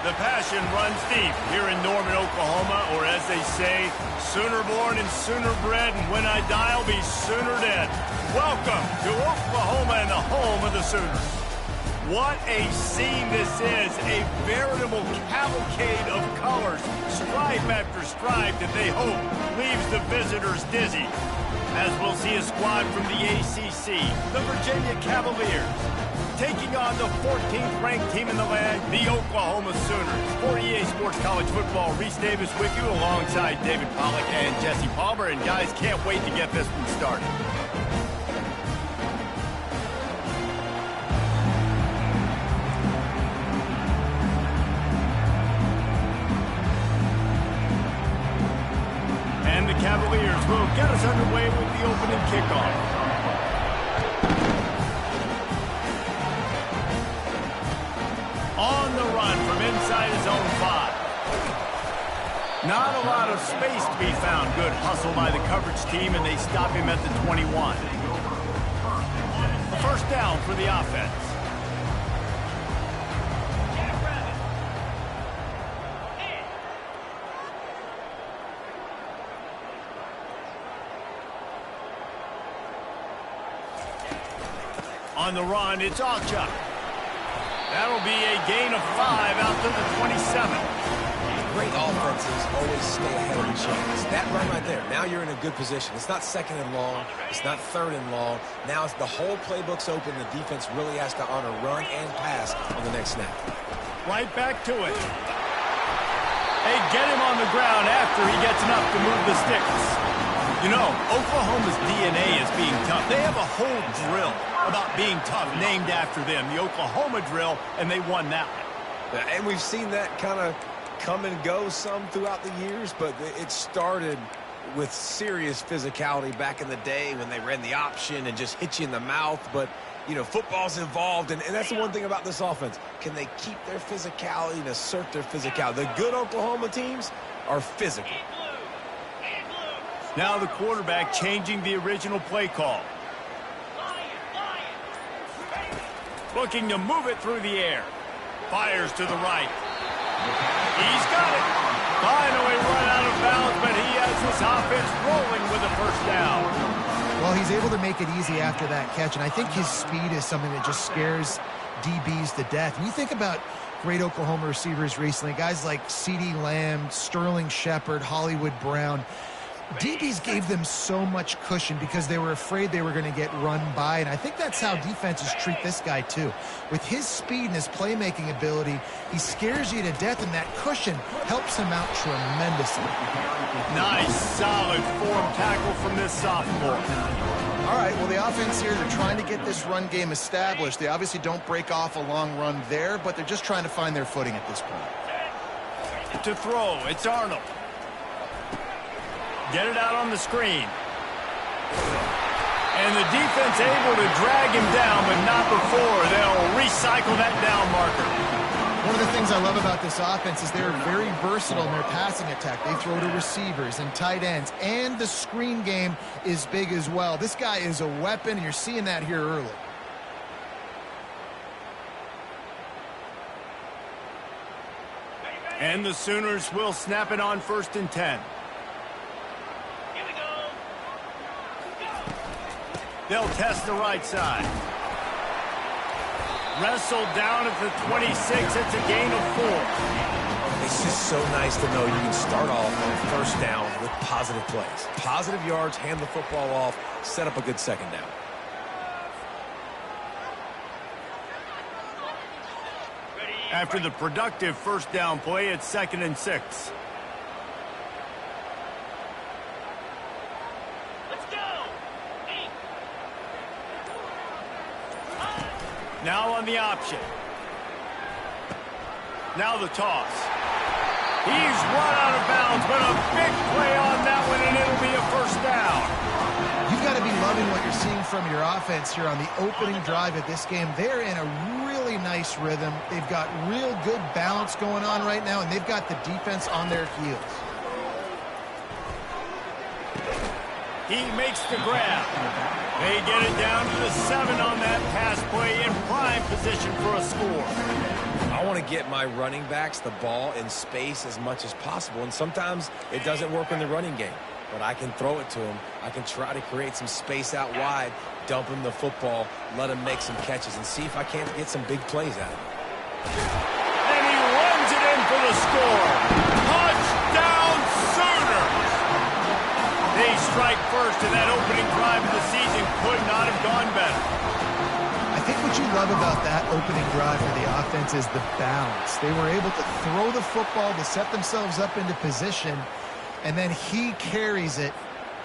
The passion runs deep here in Norman, Oklahoma, or as they say, sooner born and sooner bred, and when I die, I'll be sooner dead. Welcome to Oklahoma and the home of the Sooners. What a scene this is, a veritable cavalcade of colors, stripe after stripe that they hope leaves the visitors dizzy. As we'll see a squad from the ACC, the Virginia Cavaliers, taking on the 14th ranked team in the land, the Oklahoma Sooners. For EA Sports College Football, Reese Davis with you alongside David Pollack and Jesse Palmer. And guys, can't wait to get this one started. And the Cavaliers will get us underway with the opening kickoff. On the run from inside his own 5. Not a lot of space to be found. Good hustle by the coverage team, and they stop him at the 21. A first down for the offense. On the run, it's Alchuk. That'll be a gain of 5 out to the 27. Great offenses always stay ahead of the chains. That run right there, now you're in a good position. It's not second and long. It's not third and long. Now it's the whole playbook's open. The defense really has to honor run and pass on the next snap. Right back to it. They get him on the ground after he gets enough to move the sticks. You know, Oklahoma's DNA is being tough. They have a whole drill about being tough named after them, the Oklahoma drill, and they won that one. And we've seen that kind of come and go some throughout the years, but it started with serious physicality back in the day when they ran the option and just hit you in the mouth. But, you know, football's involved, and that's the one thing about this offense. Can they keep their physicality and assert their physicality? The good Oklahoma teams are physical. Now the quarterback changing the original play call. Looking to move it through the air. Fires to the right. He's got it. Finally run out of bounds, but he has his offense rolling with a first down. Well, he's able to make it easy after that catch, and I think his speed is something that just scares DBs to death. When you think about great Oklahoma receivers recently, guys like CeeDee Lamb, Sterling Shepard, Hollywood Brown, DBs gave them so much cushion because they were afraid they were going to get run by, and I think that's how defenses treat this guy too. With his speed and his playmaking ability, he scares you to death, and that cushion helps him out tremendously. Nice, solid form tackle from this sophomore. All right, well, the offense here, they're trying to get this run game established. They obviously don't break off a long run there, but they're just trying to find their footing at this point. To throw, it's Arnold. Get it out on the screen. And the defense able to drag him down, but not before they'll recycle that down marker. One of the things I love about this offense is they're very versatile in their passing attack. They throw to receivers and tight ends, and the screen game is big as well. This guy is a weapon, and you're seeing that here early. And the Sooners will snap it on 1st and 10. They'll test the right side. Wrestled down at the 26. It's a gain of 4. It's just so nice to know you can start off on first down with positive plays. Positive yards, hand the football off, set up a good second down. After the productive first down play, it's 2nd and 6. Now on the option. Now the toss. He's run out of bounds, but a big play on that one, and it'll be a first down. You've got to be loving what you're seeing from your offense here on the opening drive of this game. They're in a really nice rhythm. They've got real good balance going on right now, and they've got the defense on their heels. He makes the grab. They get it down to the 7 on that pass play in prime position for a score. I want to get my running backs the ball in space as much as possible, and sometimes it doesn't work in the running game. But I can throw it to him. I can try to create some space out wide, dump him the football, let him make some catches, and see if I can't get some big plays out of him. And he runs it in for the score. Touchdown Sooners! They strike first, and that opening drive of the season could not have gone better. I think what you love about that opening drive for the offense is the balance. They were able to throw the football to set themselves up into position, and then he carries it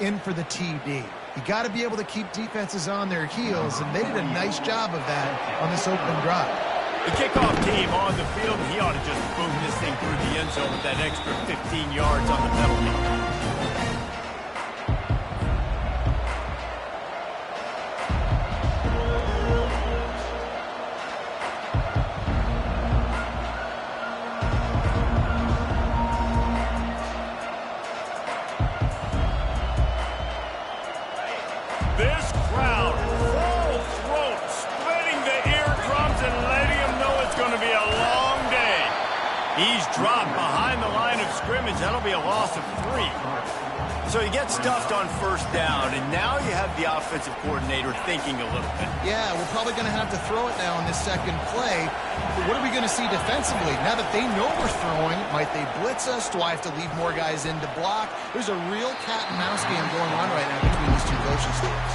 in for the TD. You got to be able to keep defenses on their heels, and they did a nice job of that on this opening drive. The kickoff team on the field, he ought to just boom this thing through the end zone with that extra 15 yards on the penalty. This crowd, full throat, splitting the eardrums and letting them know it's going to be a long day. He's dropped behind the line of scrimmage. That'll be a loss of 3. So he gets stuffed on first down, and now you have the offensive coordinator thinking a little bit. Yeah, we're probably going to have to throw it now in this second play. But what are we going to see defensively? Now that they know we're throwing, might they blitz us? Do I have to leave more guys in to block? There's a real cat and mouse game going on right now between these two coaching staffs.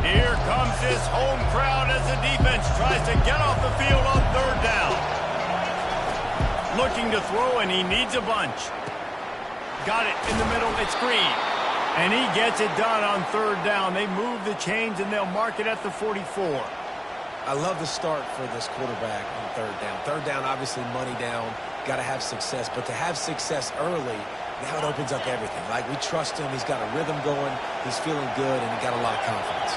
Here comes this home crowd as the defense tries to get off the field on third down. Looking to throw, and he needs a bunch. Got it in the middle. It's Green. And he gets it done on third down. They move the chains, and they'll mark it at the 44. I love the start for this quarterback on third down. Third down, obviously money down. Got to have success. But to have success early, now it opens up everything. Like, we trust him. He's got a rhythm going. He's feeling good, and he got a lot of confidence.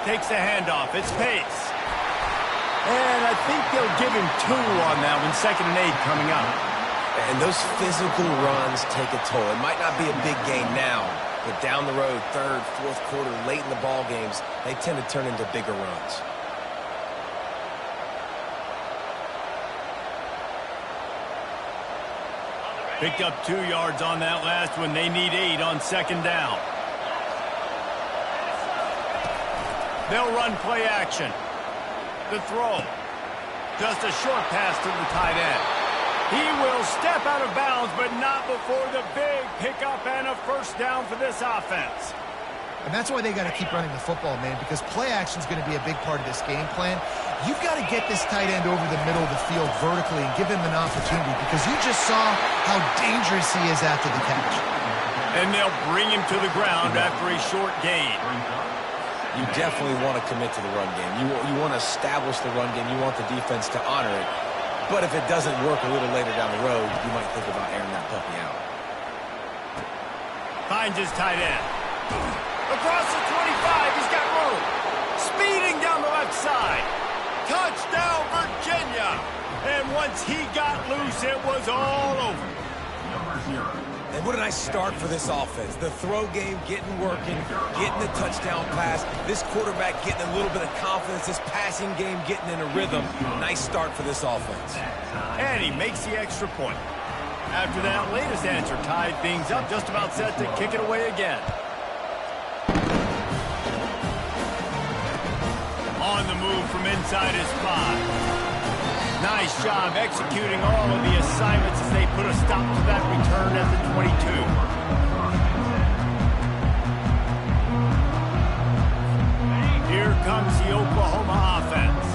Takes the handoff. It's Pace. And I think they'll give him 2 on that one. 2nd and 8 coming up. And those physical runs take a toll. It might not be a big gain now, but down the road, third, fourth quarter, late in the ball games, they tend to turn into bigger runs. Picked up 2 yards on that last one. They need 8 on 2nd down. They'll run play action. The throw. Just a short pass to the tight end. He will step out of bounds, but not before the big pickup and a first down for this offense. And that's why they got to keep running the football, man, because play action is going to be a big part of this game plan. You've got to get this tight end over the middle of the field vertically and give him an opportunity, because you just saw how dangerous he is after the catch. And they'll bring him to the ground after a short gain. You definitely want to commit to the run game. You want to establish the run game. You want the defense to honor it. But if it doesn't work a little later down the road, you might think about airing that puppy out. Finds his tight end. Across the 25, he's got room. Speeding down the left side. Touchdown, Virginia. And once he got loose, it was all over. And what a nice start for this offense. The throw game getting working, getting the touchdown pass. This quarterback getting a little bit of confidence. This passing game getting in a rhythm. Nice start for this offense. And he makes the extra point. After that latest answer tied things up, just about set to kick it away again. On the move from inside his 5. Nice job executing all of the assignments as they put a stop to that return at the 22. Here comes the Oklahoma offense.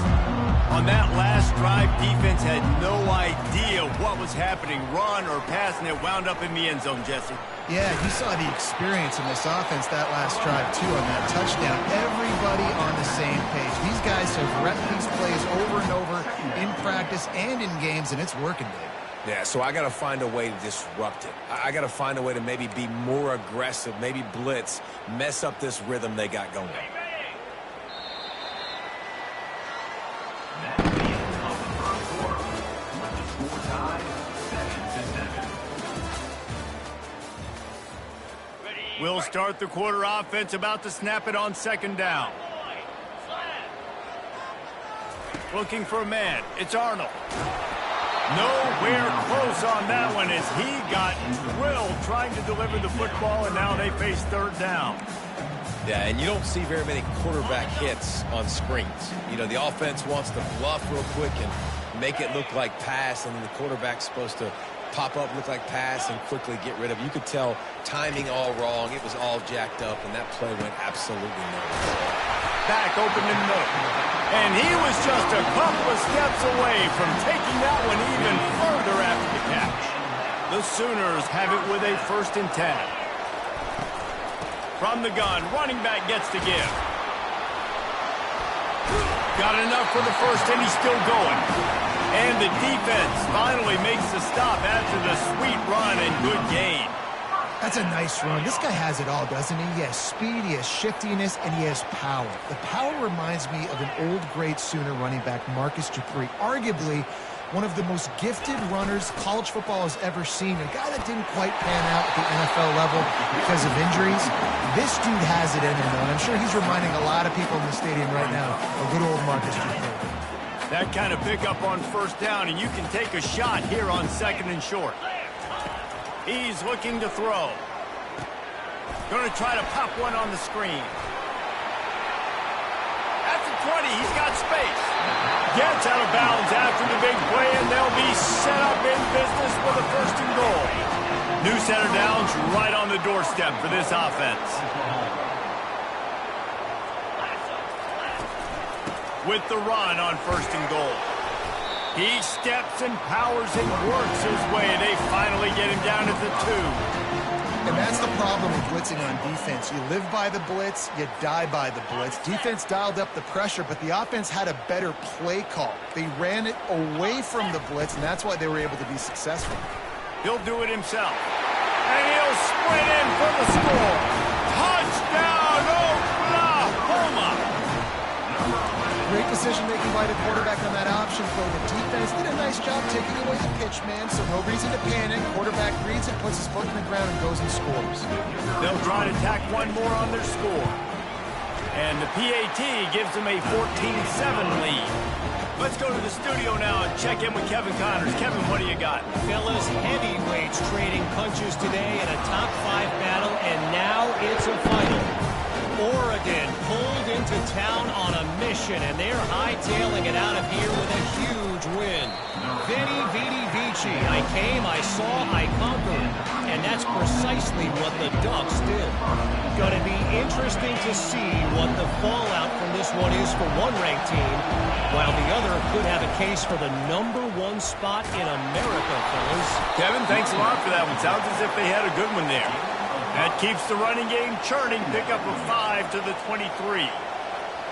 On that last drive, defense had no idea what was happening, run or pass, and it wound up in the end zone, Jesse. Yeah, you saw the experience in this offense that last drive, too, on that touchdown. Everybody on the same page. These guys have repped these plays over and over in practice and in games, and it's working, Dave. Yeah, so I got to find a way to disrupt it. I got to find a way to maybe be more aggressive, maybe blitz, mess up this rhythm they got going. We'll start the quarter offense, about to snap it on second down. Looking for a man. It's Arnold. Nowhere close on that one as he got drilled trying to deliver the football, and now they face third down. Yeah, and you don't see very many quarterback hits on screens. You know, the offense wants to bluff real quick and make it look like pass, and then the quarterback's supposed to pop up, look like pass, and quickly get rid of it. You could tell timing all wrong. It was all jacked up, and that play went absolutely nowhere. Back open in the middle. And he was just a couple of steps away from taking that one even further after the catch. The Sooners have it with a 1st and 10. From the gun, running back gets to give. Got enough for the first, and he's still going. And the defense finally makes the stop after the sweet run and good gain. That's a nice run. This guy has it all, doesn't he? He has speed, he has shiftiness, and he has power. The power reminds me of an old great Sooner running back, Marcus Dupree. Arguably one of the most gifted runners college football has ever seen. A guy that didn't quite pan out at the NFL level because of injuries. This dude has it in him, though, and I'm sure he's reminding a lot of people in the stadium right now of good old Marcus Dupree. That kind of pickup on first down, and you can take a shot here on 2nd and short. He's looking to throw. Going to try to pop one on the screen. At the 20, he's got space. Gets out of bounds after the big play, and they'll be set up in business with a 1st and goal. New center downs right on the doorstep for this offense. With the run on 1st and goal. He steps and powers and works his way. They finally get him down at the 2. And that's the problem with blitzing on defense. You live by the blitz, you die by the blitz. Defense dialed up the pressure, but the offense had a better play call. They ran it away from the blitz, and that's why they were able to be successful. He'll do it himself. And he'll sprint in for the score. Touchdown, Oklahoma! Great decision-making by the quarterback on that option play. The defense did a nice job taking away the pitch, man, so no reason to panic. Quarterback reads it, puts his foot in the ground, and goes and scores. They'll try to tack one more on their score. And the PAT gives them a 14-7 lead. Let's go to the studio now and check in with Kevin Connors. Kevin, what do you got? Fellas, heavyweights trading punches today in a top 5 battle, and now it's a final. Oregon pulled into town on a mission, and they're hightailing it out of here with a huge win. Veni, vidi, vici. I came, I saw, I conquered. And that's precisely what the Ducks did. Gonna be interesting to see what the fallout from this one is for one ranked team, while the other could have a case for the #1 spot in America, fellas. Kevin, thanks a lot for that one. Sounds as if they had a good one there. That keeps the running game churning. Pickup of 5 to the 23.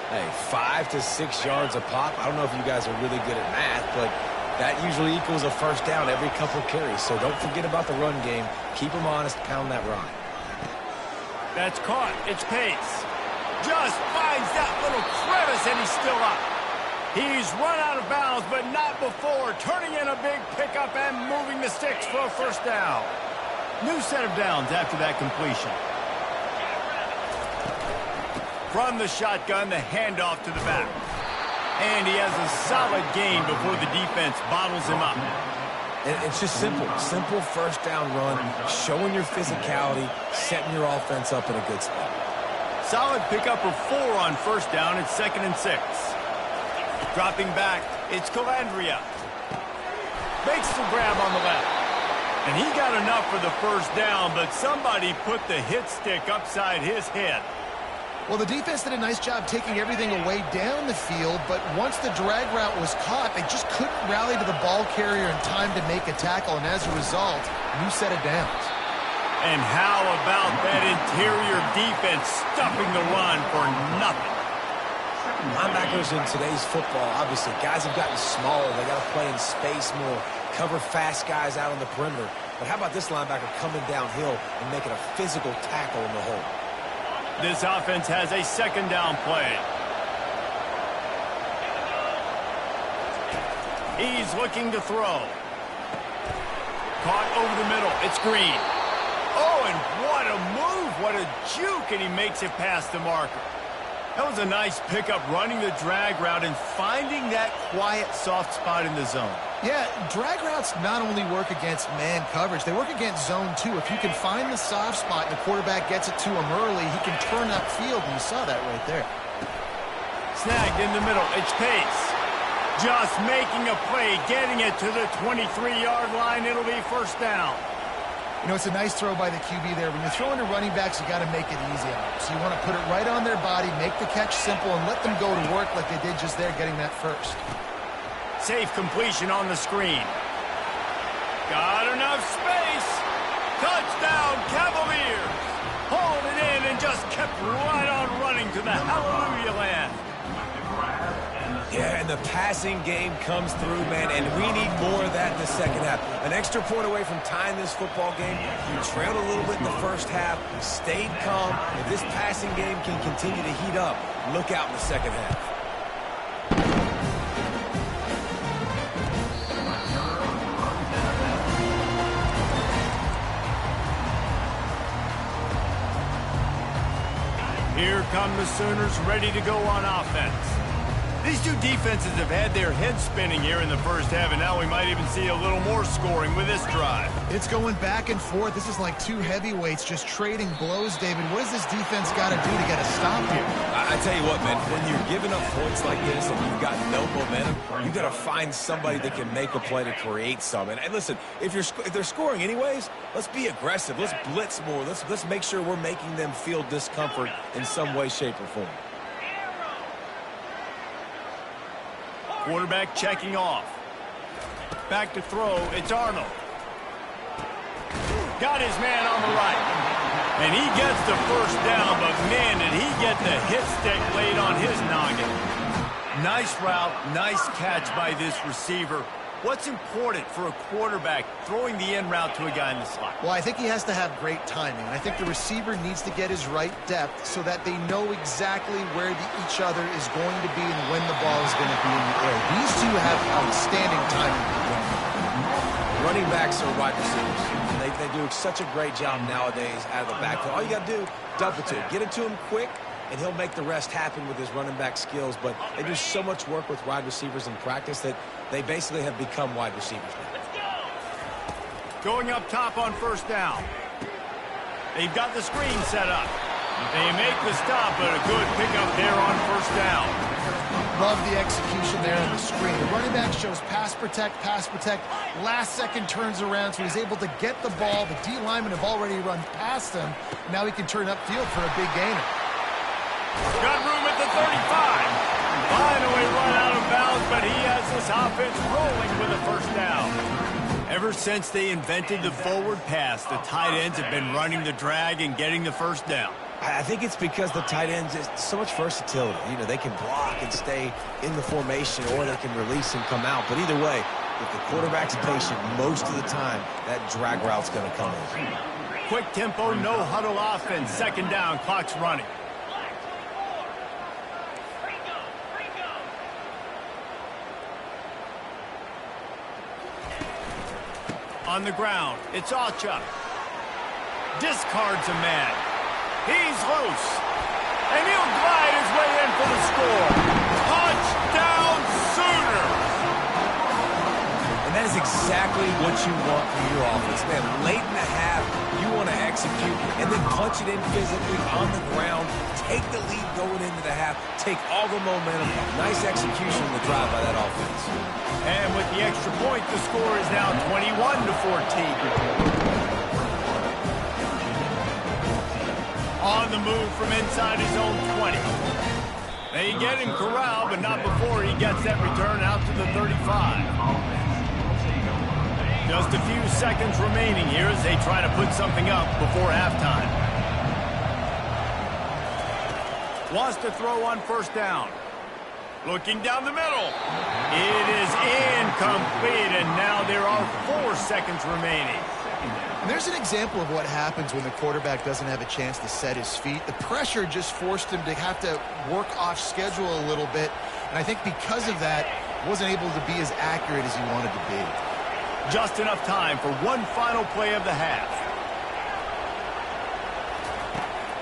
Hey, 5 to 6 yards a pop. I don't know if you guys are really good at math, but that usually equals a 1st down every couple carries. So don't forget about the run game. Keep them honest. Pound that rock. That's caught. It's Pace. Just finds that little crevice, and he's still up. He's run out of bounds, but not before. Turning in a big pickup and moving the sticks for a 1st down. New set of downs after that completion. From the shotgun, the handoff to the back. And he has a solid gain before the defense bottles him up. And it's just simple. Simple 1st down run, showing your physicality, setting your offense up in a good spot. Solid pickup of 4 on 1st down. It's 2nd and 6. Dropping back, it's Calandria. Makes the grab on the left. And he got enough for the 1st down, but somebody put the hit stick upside his head. Well, the defense did a nice job taking everything away down the field, but once the drag route was caught, they just couldn't rally to the ball carrier in time to make a tackle, and as a result, new set of downs. And how about that interior defense stuffing the run for nothing? Linebackers in today's football, obviously, guys have gotten smaller. They got to play in space more, cover fast guys out on the perimeter. But how about this linebacker coming downhill and making a physical tackle in the hole? This offense has a 2nd down play. He's looking to throw. Caught over the middle. It's Green. Oh, and what a move. What a juke, and he makes it past the marker. That was a nice pickup, running the drag route and finding that quiet, soft spot in the zone. Yeah, drag routes not only work against man coverage, they work against zone too. If you can find the soft spot and the quarterback gets it to him early, he can turn upfield, and you saw that right there. Snagged in the middle. It's Pace. Just making a play, getting it to the 23-yard line. It'll be first down. You know, it's a nice throw by the QB there. When you're throwing to running backs, you got to make it easy on them. So you want to put it right on their body, make the catch simple, and let them go to work like they did just there, getting that first. Safe completion on the screen. Got enough space. Touchdown, Cavaliers. Hauled it in and just kept right on running to the hallelujah land. Yeah, and the passing game comes through, man, and we need more of that in the second half. An extra point away from tying this football game. You trailed a little bit in the first half, stayed calm. If this passing game can continue to heat up, look out in the second half. Here come the Sooners, ready to go on offense. These two defenses have had their heads spinning here in the first half, and now we might even see a little more scoring with this drive. It's going back and forth. This is like two heavyweights just trading blows, David. What does this defense got to do to get a stop here? I tell you what, man, when you're giving up points like this and you've got no momentum, you got to find somebody that can make a play to create some. And listen, if they're scoring anyways, let's be aggressive. Let's blitz more. Let's make sure we're making them feel discomfort in some way, shape, or form. Quarterback checking off. Back to throw. It's Arnold. Got his man on the right. And he gets the first down, but man, did he get the hit stick laid on his noggin. Nice route, nice catch by this receiver. What's important for a quarterback throwing the in route to a guy in the slot? Well, I think he has to have great timing. I think the receiver needs to get his right depth so that they know exactly where each other is going to be and when the ball is going to be in the air. These two have outstanding timing. Running backs are wide receivers. They do such a great job nowadays out of the backfield. All you got to do, dump it to him. Get it to him quick, and he'll make the rest happen with his running back skills. But they do so much work with wide receivers in practice that they basically have become wide receivers now. Going up top on first down. They've got the screen set up. They make the stop, but a good pickup there on first down. Love the execution there on the screen. The running back shows pass protect. Last second turns around, so he's able to get the ball. The D linemen have already run past him. Now he can turn upfield for a big gainer. Got room at the 35. Finally run out of bounds, but he has this offense rolling with a first down. Ever since they invented the forward pass, the tight ends have been running the drag and getting the first down. I think it's because the tight ends is so much versatility. You know, they can block and stay in the formation, or they can release and come out. But either way, if the quarterback's patient, most of the time, that drag route's going to come in. Quick tempo, no huddle offense. Second down, clock's running. On the ground, it's Alchuk. Discards a man. He's loose. And he'll glide his way in for the score. Touchdown, Sooners! And that is exactly what you want from your offense. Man, late in the half, you want to execute and then punch it in physically on the ground. Take the lead going into the half. Take all the momentum. Nice execution on the drive by that offense. And with the extra point, the score is now 21-14. On the move from inside his own 20. They get him corralled, but not before he gets that return out to the 35. Just a few seconds remaining here as they try to put something up before halftime. Wants to throw on first down. Looking down the middle. It is incomplete, and now there are 4 seconds remaining. And there's an example of what happens when the quarterback doesn't have a chance to set his feet. The pressure just forced him to have to work off schedule a little bit. And I think because of that, wasn't able to be as accurate as he wanted to be. Just enough time for one final play of the half.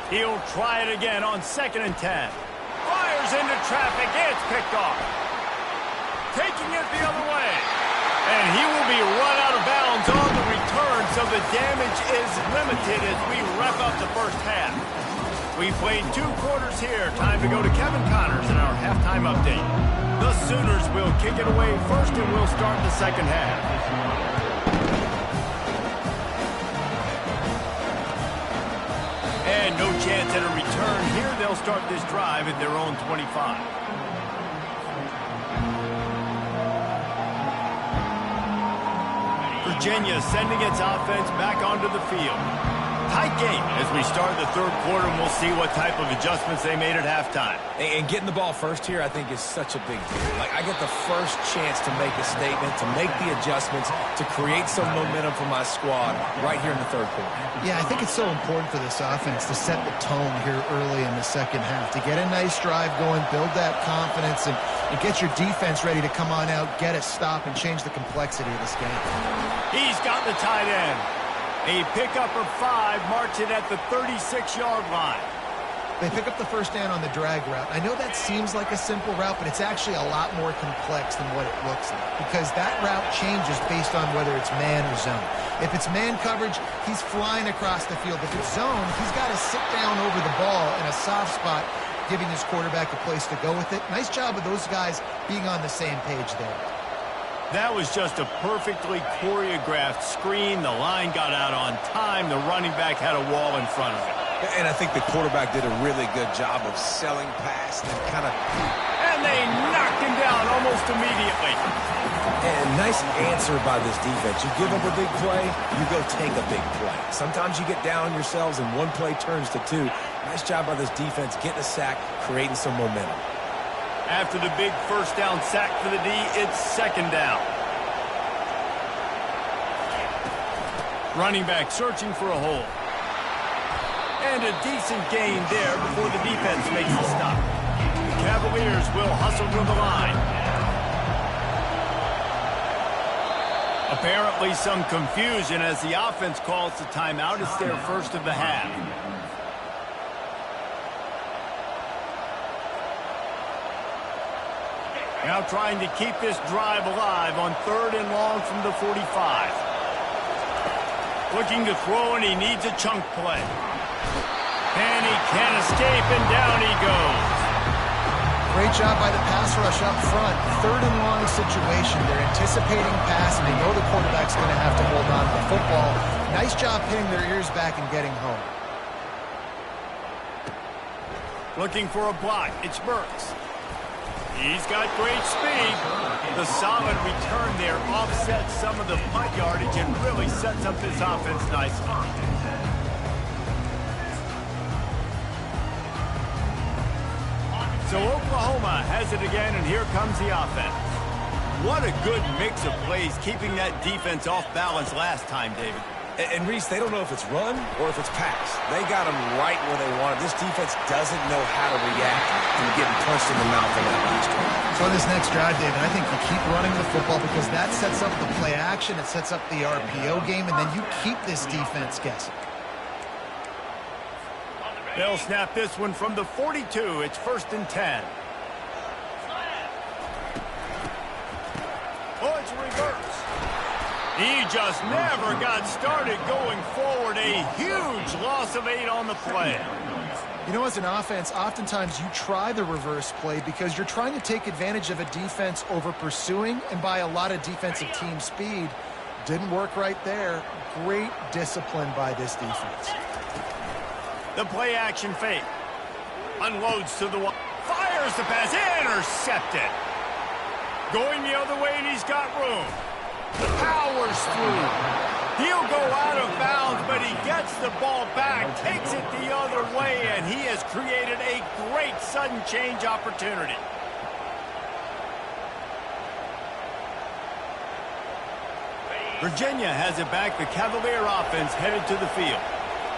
He'll try it again on 2nd and 10. Fires into traffic. It's picked off. Taking it the other way. And he will be run out of bounds on the return, so the damage is limited as we wrap up the first half. We played 2 quarters here. Time to go to Kevin Connors in our halftime update. The Sooners will kick it away first, and we'll start the second half. And no chance at a return here. They'll start this drive at their own 25. Virginia sending its offense back onto the field. Tight game as we start the 3rd quarter, and we'll see what type of adjustments they made at halftime. And getting the ball first here, I think, is such a big deal. Like, I get the first chance to make a statement, to make the adjustments, to create some momentum for my squad right here in the 3rd quarter. Yeah, I think it's so important for this offense to set the tone here early in the second half, to get a nice drive going, build that confidence, and get your defense ready to come on out, get a stop, and change the complexity of this game. He's got the tight end. A pickup of 5, marching at the 36-yard line. They pick up the first down on the drag route. I know that seems like a simple route, but it's actually a lot more complex than what it looks like, because that route changes based on whether it's man or zone. If it's man coverage, he's flying across the field. If it's zone, he's got to sit down over the ball in a soft spot, giving his quarterback a place to go with it. Nice job of those guys being on the same page there. That was just a perfectly choreographed screen. The line got out on time. The running back had a wall in front of him. And I think the quarterback did a really good job of selling past and kind of... And they knocked him down almost immediately. And nice answer by this defense. You give up a big play, you go take a big play. Sometimes you get down on yourselves and one play turns to 2. Nice job by this defense getting a sack, creating some momentum. After the big first down sack for the D, it's 2nd down. Running back searching for a hole. And a decent gain there before the defense makes a stop. The Cavaliers will hustle to the line. Apparently some confusion as the offense calls the timeout. It's their first of the half. Now trying to keep this drive alive on 3rd and long from the 45. Looking to throw, and he needs a chunk play. And he can't escape, and down he goes. Great job by the pass rush up front. 3rd and long situation. They're anticipating pass, and they know the quarterback's going to have to hold on to the football. Nice job pinning their ears back and getting home. Looking for a block. It's Burks. He's got great speed. The solid return there offsets some of the punt yardage and really sets up this offense nicely. So Oklahoma has it again, and here comes the offense. What a good mix of plays, keeping that defense off balance last time, David. And Reese, they don't know if it's run or if it's pass. They got them right where they want it. This defense doesn't know how to react to getting punched in the mouth on that last one. So this next drive, David, I think you keep running the football because that sets up the play action, it sets up the RPO game, and then you keep this defense guessing. They'll snap this one from the 42. It's 1st and 10. Oh, it's reverse. He just never got started going forward. A huge loss of 8 on the play. You know, as an offense, oftentimes you try the reverse play because you're trying to take advantage of a defense over pursuing and by a lot of defensive team speed. Didn't work right there. Great discipline by this defense. The play action fake. Unloads to the wall. Fires the pass. Intercepted. Going the other way, and he's got room. Powers through. He'll go out of bounds, but he gets the ball back, takes it the other way, and he has created a great sudden change opportunity. Virginia has it back. The Cavalier offense headed to the field.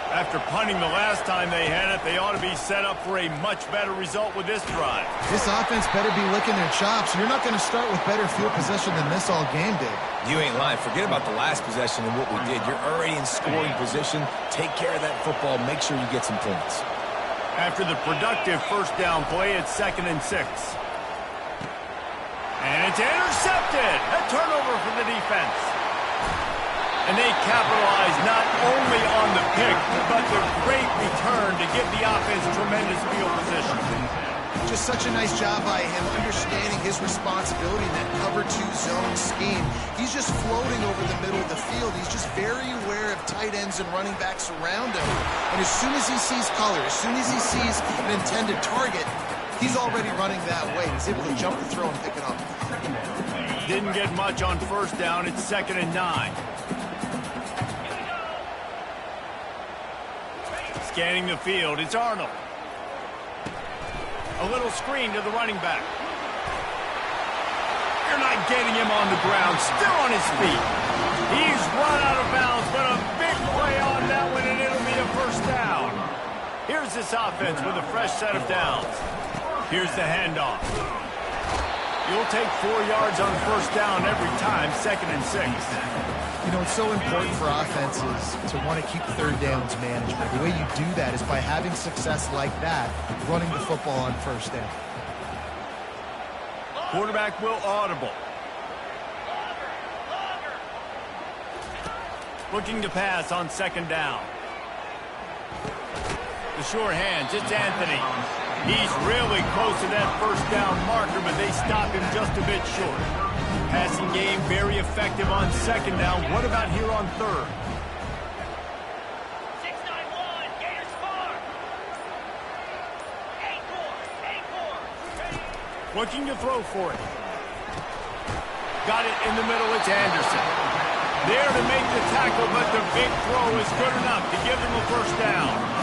After punting the last time they had it, they ought to be set up for a much better result with this drive. This offense better be licking their chops. You're not going to start with better field possession than this all game did. You ain't lying. Forget about the last possession and what we did. You're already in scoring position. Take care of that football. Make sure you get some points. After the productive first down play, it's 2nd and 6. And it's intercepted. A turnover for the defense. And they capitalize not only on the pick, but the great return to give the offense tremendous field position. Just such a nice job by him understanding his responsibility in that cover 2 zone scheme. He's just floating over the middle of the field. He's just very aware of tight ends and running backs around him. And as soon as he sees color, as soon as he sees an intended target, he's already running that way. He's able to jump the throw and pick it up. Didn't get much on first down. It's 2nd and 9. Scanning the field, it's Arnold. A little screen to the running back. You're not getting him on the ground, still on his feet. He's run out of bounds, but a big play on that one, and it'll be a first down. Here's this offense with a fresh set of downs. Here's the handoff. You'll take 4 yards on first down every time, 2nd and 6. You know, it's so important for offenses to want to keep third downs management. The way you do that is by having success like that, running the football on first down. Quarterback will audible. Looking to pass on 2nd down. The sure hands, it's Anthony. He's really close to that first down marker, but they stop him just a bit short. Passing game very effective on 2nd down. What about here on 3rd? 691, Gators far. 8-4. Looking to throw for it. Got it in the middle, it's Anderson. There to make the tackle, but the big throw is good enough to give them a first down.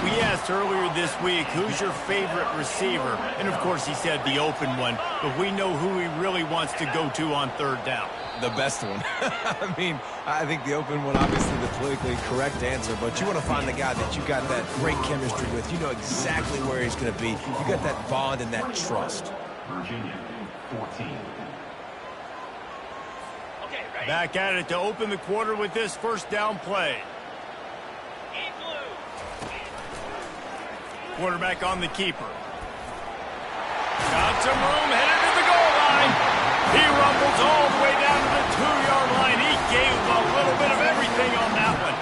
We asked earlier this week, who's your favorite receiver? And, of course, he said the open one, but we know who he really wants to go to on 3rd down. The best one. I mean, I think the open one, obviously the politically correct answer, but you want to find the guy that you got that great chemistry with. You know exactly where he's going to be. You got that bond and that trust. Virginia, 14. Okay, ready? Back at it to open the quarter with this first down play. Quarterback on the keeper. Got some room, headed to the goal line. He rumbles all the way down to the 2-yard line. He gave a little bit of everything on that one.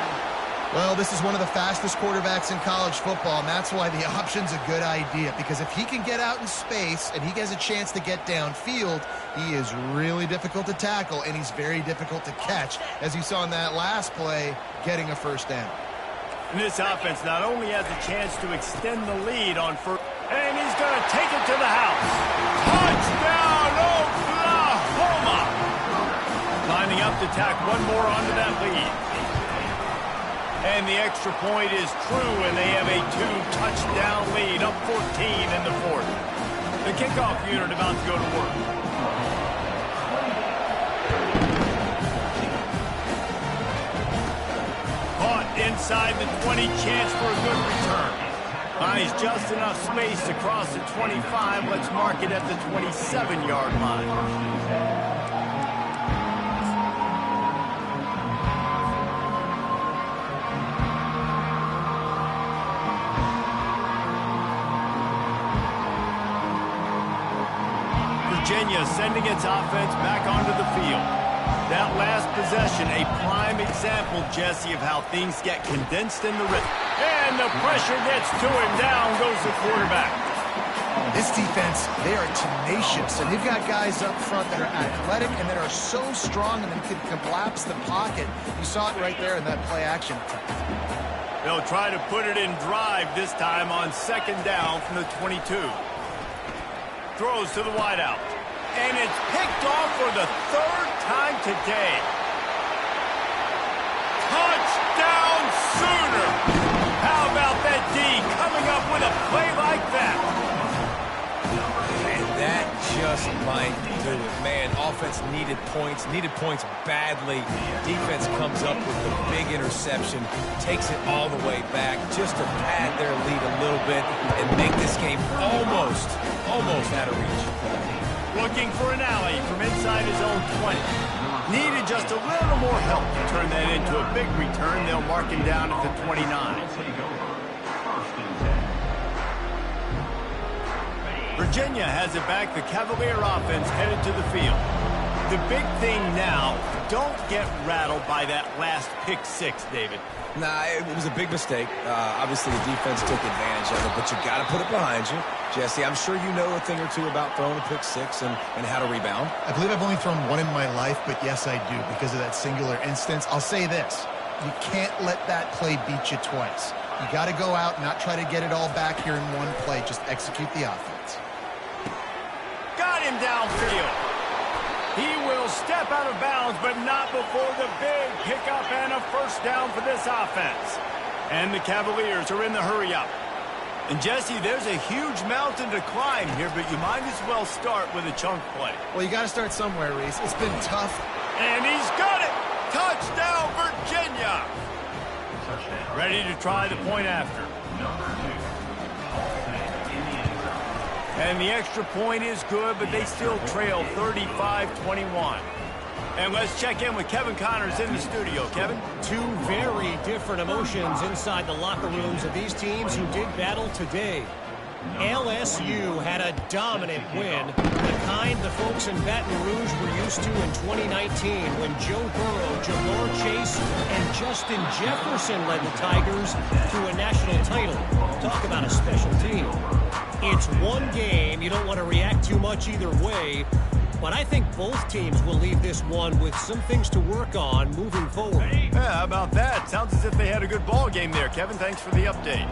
Well, this is one of the fastest quarterbacks in college football, and that's why the option's a good idea, because if he can get out in space and he has a chance to get downfield, he is really difficult to tackle, and he's very difficult to catch, as you saw in that last play, getting a first down. And this offense not only has a chance to extend the lead on first, and he's going to take it to the house. Touchdown, Oklahoma! Lining up to tack one more onto that lead. And the extra point is true, and they have a 2-touchdown lead, up 14 in the 4th. The kickoff unit about to go to work. Inside the 20, chance for a good return. Buys just enough space to cross the 25. Let's mark it at the 27-yard line. Virginia sending its offense back onto the field. That last possession, a prime example, Jesse, of how things get condensed in the rhythm. And the pressure gets to him. Down goes the quarterback. This defense, they are tenacious, and they've got guys up front that are athletic and that are so strong and can collapse the pocket. You saw it right there in that play action. They'll try to put it in drive this time on 2nd down from the 22. Throws to the wideout. And it's picked off for the 3rd time today. Touchdown Sooner! How about that D coming up with a play like that? And that just might do it. Man, offense needed points badly. Defense comes up with the big interception, takes it all the way back just to pad their lead a little bit and make this game almost out of reach. Looking for an alley from inside his own 20. Needed just a little more help to turn that into a big return. They'll mark him down at the 29. Virginia has it back. The Cavalier offense headed to the field. The big thing now, don't get rattled by that last pick six, David. Nah, it was a big mistake. Obviously, the defense took advantage of it, but you got to put it behind you. Jesse, I'm sure you know a thing or two about throwing a pick six and how to rebound. I believe I've only thrown one in my life, but yes, I do because of that singular instance. I'll say this. You can't let that play beat you twice. You got to go out and not try to get it all back here in one play. Just execute the offense. Got him downfield. He will step out of bounds, but not before the big pickup and a first down for this offense. And the Cavaliers are in the hurry-up. And, Jesse, there's a huge mountain to climb here, but you might as well start with a chunk play. Well, you got to start somewhere, Reese. It's been tough. And he's got it! Touchdown, Virginia! Touchdown. Ready to try the point after. Number 2. And the extra point is good, but they still trail 35-21. And let's check in with Kevin Connors in the studio. Kevin? Two very different emotions inside the locker rooms of these teams who did battle today. LSU had a dominant win, the kind the folks in Baton Rouge were used to in 2019 when Joe Burrow, Jamar Chase, and Justin Jefferson led the Tigers to a national title. Talk about a special team. It's one game. You don't want to react too much either way, but I think both teams will leave this one with some things to work on moving forward. Yeah, how about that? Sounds as if they had a good ball game there. Kevin, thanks for the update.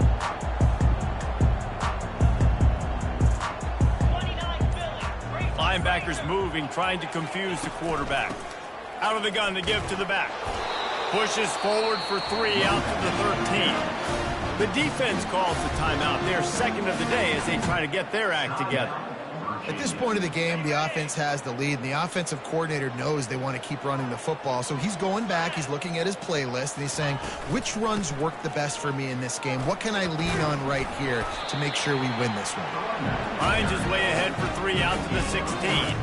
29 Philly. Linebackers moving, trying to confuse the quarterback. Out of the gun, the give to the back. Pushes forward for 3 out to the 13. The defense calls the timeout. They're second of the day as they try to get their act together. At this point of the game, the offense has the lead, and the offensive coordinator knows they want to keep running the football. So he's going back, he's looking at his playlist, and he's saying, which runs work the best for me in this game? What can I lean on right here to make sure we win this one? Hines is way ahead for 3 out to the 16.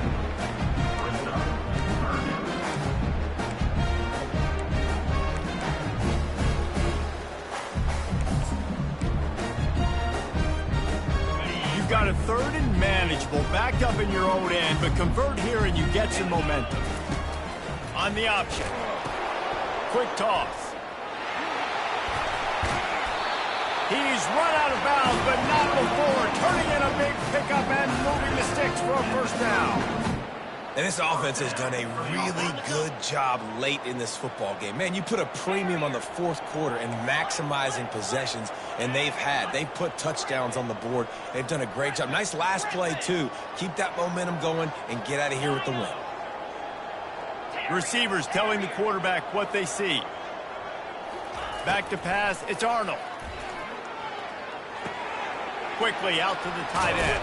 Got a third and manageable, backed up in your own end, but convert here and you get some momentum. On the option. Quick toss. He's run out of bounds, but not before turning in a big pickup and moving the sticks for a first down. And this offense has done a really good job late in this football game. Man, you put a premium on the fourth quarter and maximizing possessions, and they've put touchdowns on the board. They've done a great job. Nice last play, too. Keep that momentum going and get out of here with the win. Receivers telling the quarterback what they see. Back to pass, it's Arnold. Quickly out to the tight end.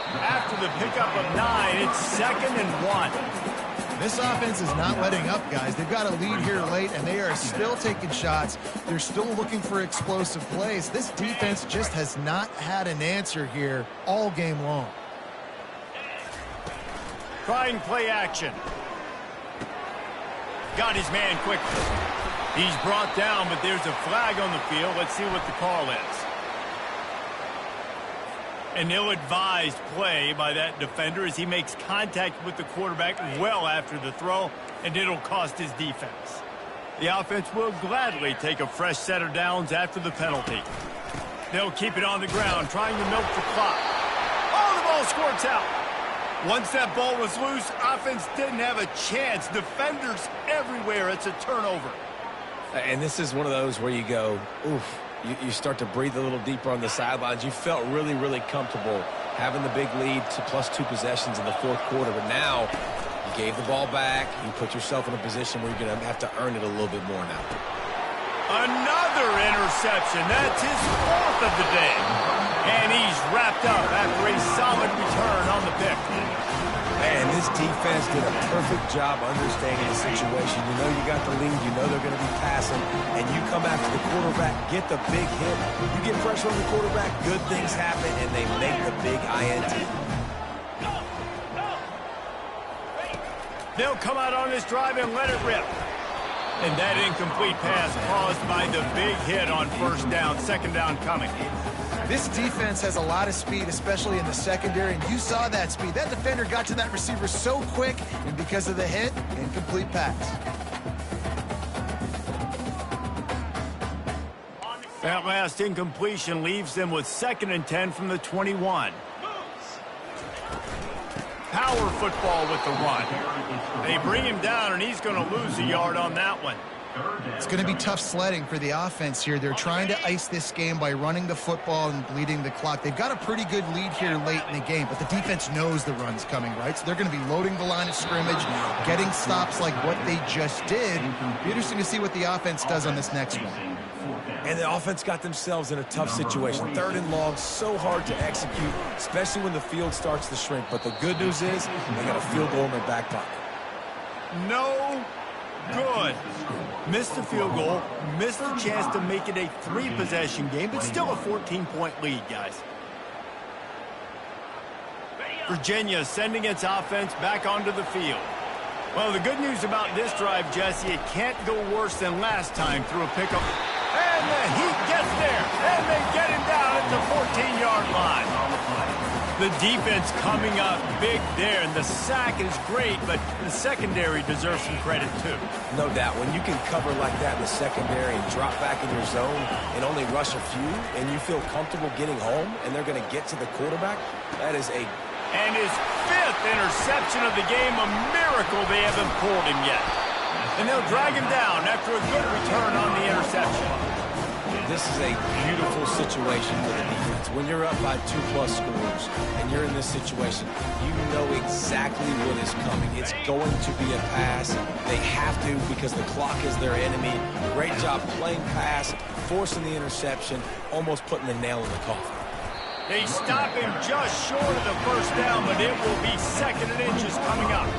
After the pickup of 9, it's 2nd and 1. This offense is not letting up, guys. They've got a lead here late, and they are still taking shots. They're still looking for explosive plays. This defense just has not had an answer here all game long. Trying play action. Got his man quickly. He's brought down, but there's a flag on the field. Let's see what the call is. An ill-advised play by that defender as he makes contact with the quarterback well after the throw, and it'll cost his defense. The offense will gladly take a fresh set of downs after the penalty. They'll keep it on the ground, trying to milk the clock. Oh, the ball squirts out. Once that ball was loose, offense didn't have a chance. Defenders everywhere. It's a turnover. And this is one of those where you go, oof. You start to breathe a little deeper on the sidelines. You felt really, really comfortable having the big lead to +2 possessions in the fourth quarter. But now you gave the ball back. You put yourself in a position where you're going to have to earn it a little bit more now. Another interception. That's his 4th of the day. And he's wrapped up after a solid return on the pick. Man, this defense did a perfect job understanding the situation. You know you got the lead. You know they're going to be passing. And you come after the quarterback, get the big hit. You get pressure on the quarterback, good things happen, and they make the big INT. They'll come out on this drive and let it rip. And that incomplete pass caused by the big hit on first down, second down coming. This defense has a lot of speed, especially in the secondary, and you saw that speed. That defender got to that receiver so quick, and because of the hit, incomplete pass. That last incompletion leaves them with 2nd and 10 from the 21. Power football with the run. They bring him down, and he's going to lose a yard on that one. It's going to be tough sledding for the offense here. They're trying to ice this game by running the football and bleeding the clock. They've got a pretty good lead here late in the game, but the defense knows the run's coming, right? So they're going to be loading the line of scrimmage, getting stops like what they just did. Be interesting to see what the offense does on this next one. And the offense got themselves in a tough situation. 3rd and long, so hard to execute, especially when the field starts to shrink. But the good news is they got a field goal in their back pocket. No good. Missed the field goal, missed the chance to make it a 3-possession game, but still a 14-point lead, guys. Virginia sending its offense back onto the field. Well, the good news about this drive, Jesse, it can't go worse than last time through a pickup. And the Heat gets there, and they get him down at the 14-yard line. The defense coming up big there, and the sack is great, but the secondary deserves some credit too. No doubt. When you can cover like that in the secondary and drop back in your zone and only rush a few, and you feel comfortable getting home, and they're going to get to the quarterback, that is a... And his 5th interception of the game, a miracle they haven't pulled him yet. And they'll drag him down after a good return on the interception. This is a beautiful situation for the defense. When you're up by 2+ scores and you're in this situation, you know exactly what is coming. It's going to be a pass. They have to because the clock is their enemy. Great job playing pass, forcing the interception, almost putting the nail in the coffin. They stop him just short of the first down, but it will be 2nd and inches coming up.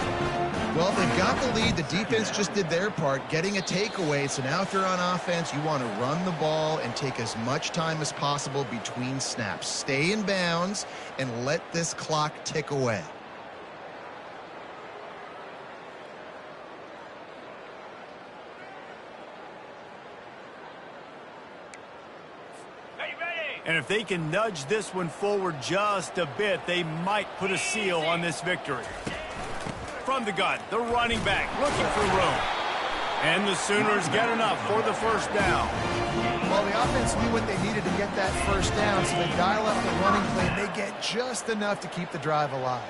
Well, they've got the lead. The defense just did their part, getting a takeaway. So now if you're on offense, you want to run the ball and take as much time as possible between snaps. Stay in bounds and let this clock tick away. And if they can nudge this one forward just a bit, they might put a seal on this victory. From the gun, the running back looking for room. And the Sooners get enough for the first down. Well, the offense knew what they needed to get that first down, so they dial up the running play, and they get just enough to keep the drive alive.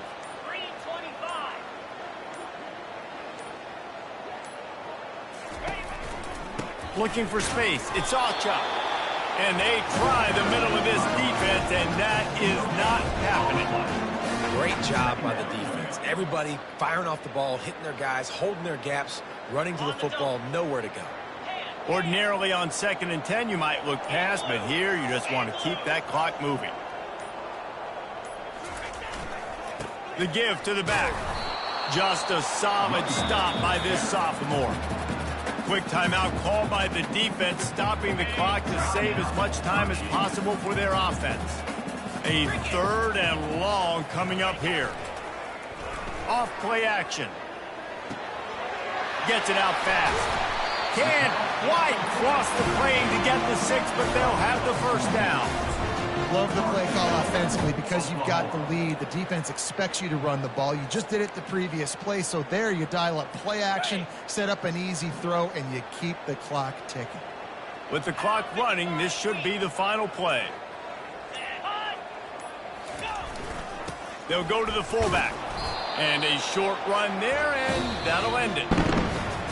3:25. Looking for space. It's Alchop. And they try the middle of this defense, and that is not happening. Great job by the defense. Everybody firing off the ball, hitting their guys, holding their gaps, running to the football, nowhere to go. Ordinarily on 2nd and 10, you might look past, but here you just want to keep that clock moving. The give to the back. Just a solid stop by this sophomore. Quick timeout called by the defense, stopping the clock to save as much time as possible for their offense. A 3rd and long coming up here. Off play action. Gets it out fast. Can't quite cross the plane to get the 6, but they'll have the first down. Love the play call offensively because you've got the lead. The defense expects you to run the ball. You just did it the previous play, so there you dial up play action, set up an easy throw, and you keep the clock ticking. With the clock running, this should be the final play. They'll go to the fullback. And a short run there, and that'll end it.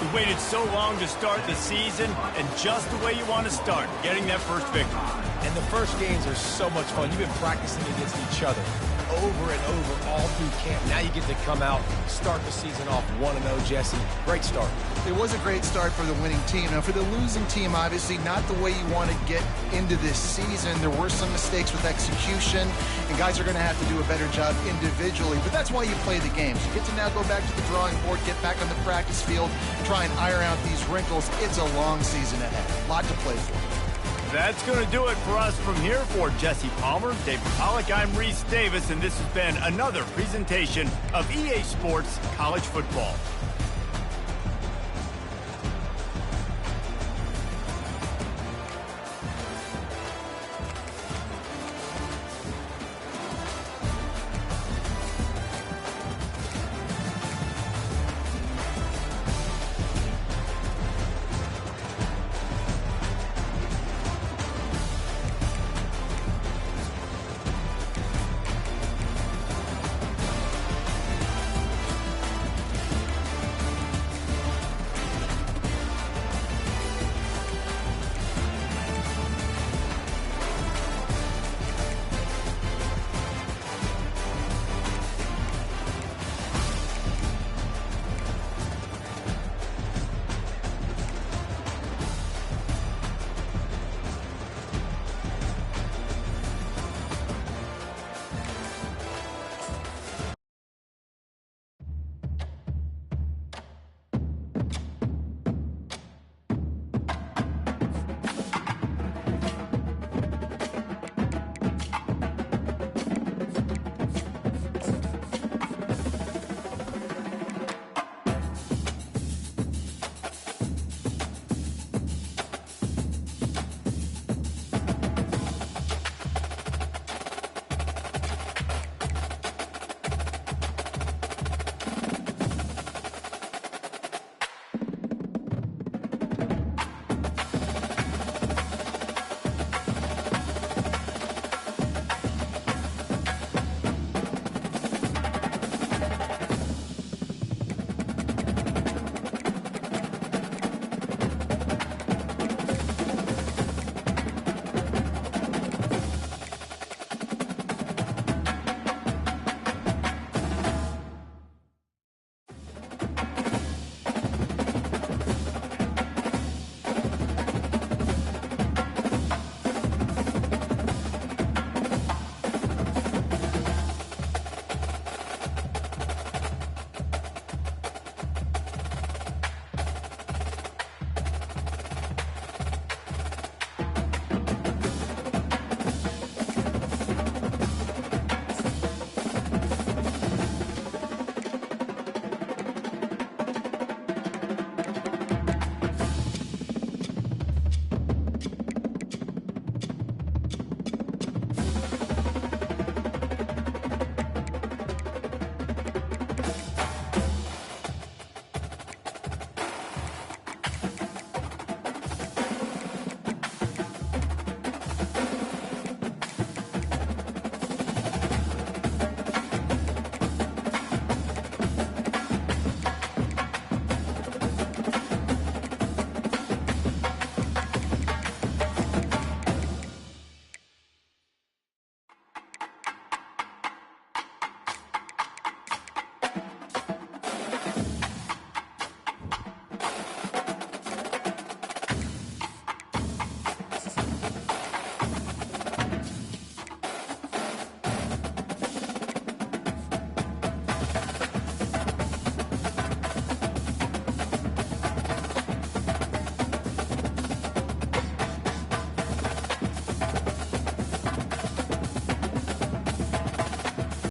We waited so long to start the season, and just the way you want to start, getting that first victory. And the first games are so much fun. You've been practicing against each other over and over all through camp. Now you get to come out, start the season off 1-0, Jesse. Great start. It was a great start for the winning team. Now, for the losing team, obviously not the way you want to get into this season. There were some mistakes with execution, and guys are going to have to do a better job individually. But that's why you play the games. You get to now go back to the drawing board, get back on the practice field, try and iron out these wrinkles. It's a long season ahead. A lot to play for. That's going to do it for us from here. For Jesse Palmer, David Pollack, I'm Reese Davis, and this has been another presentation of EA Sports College Football.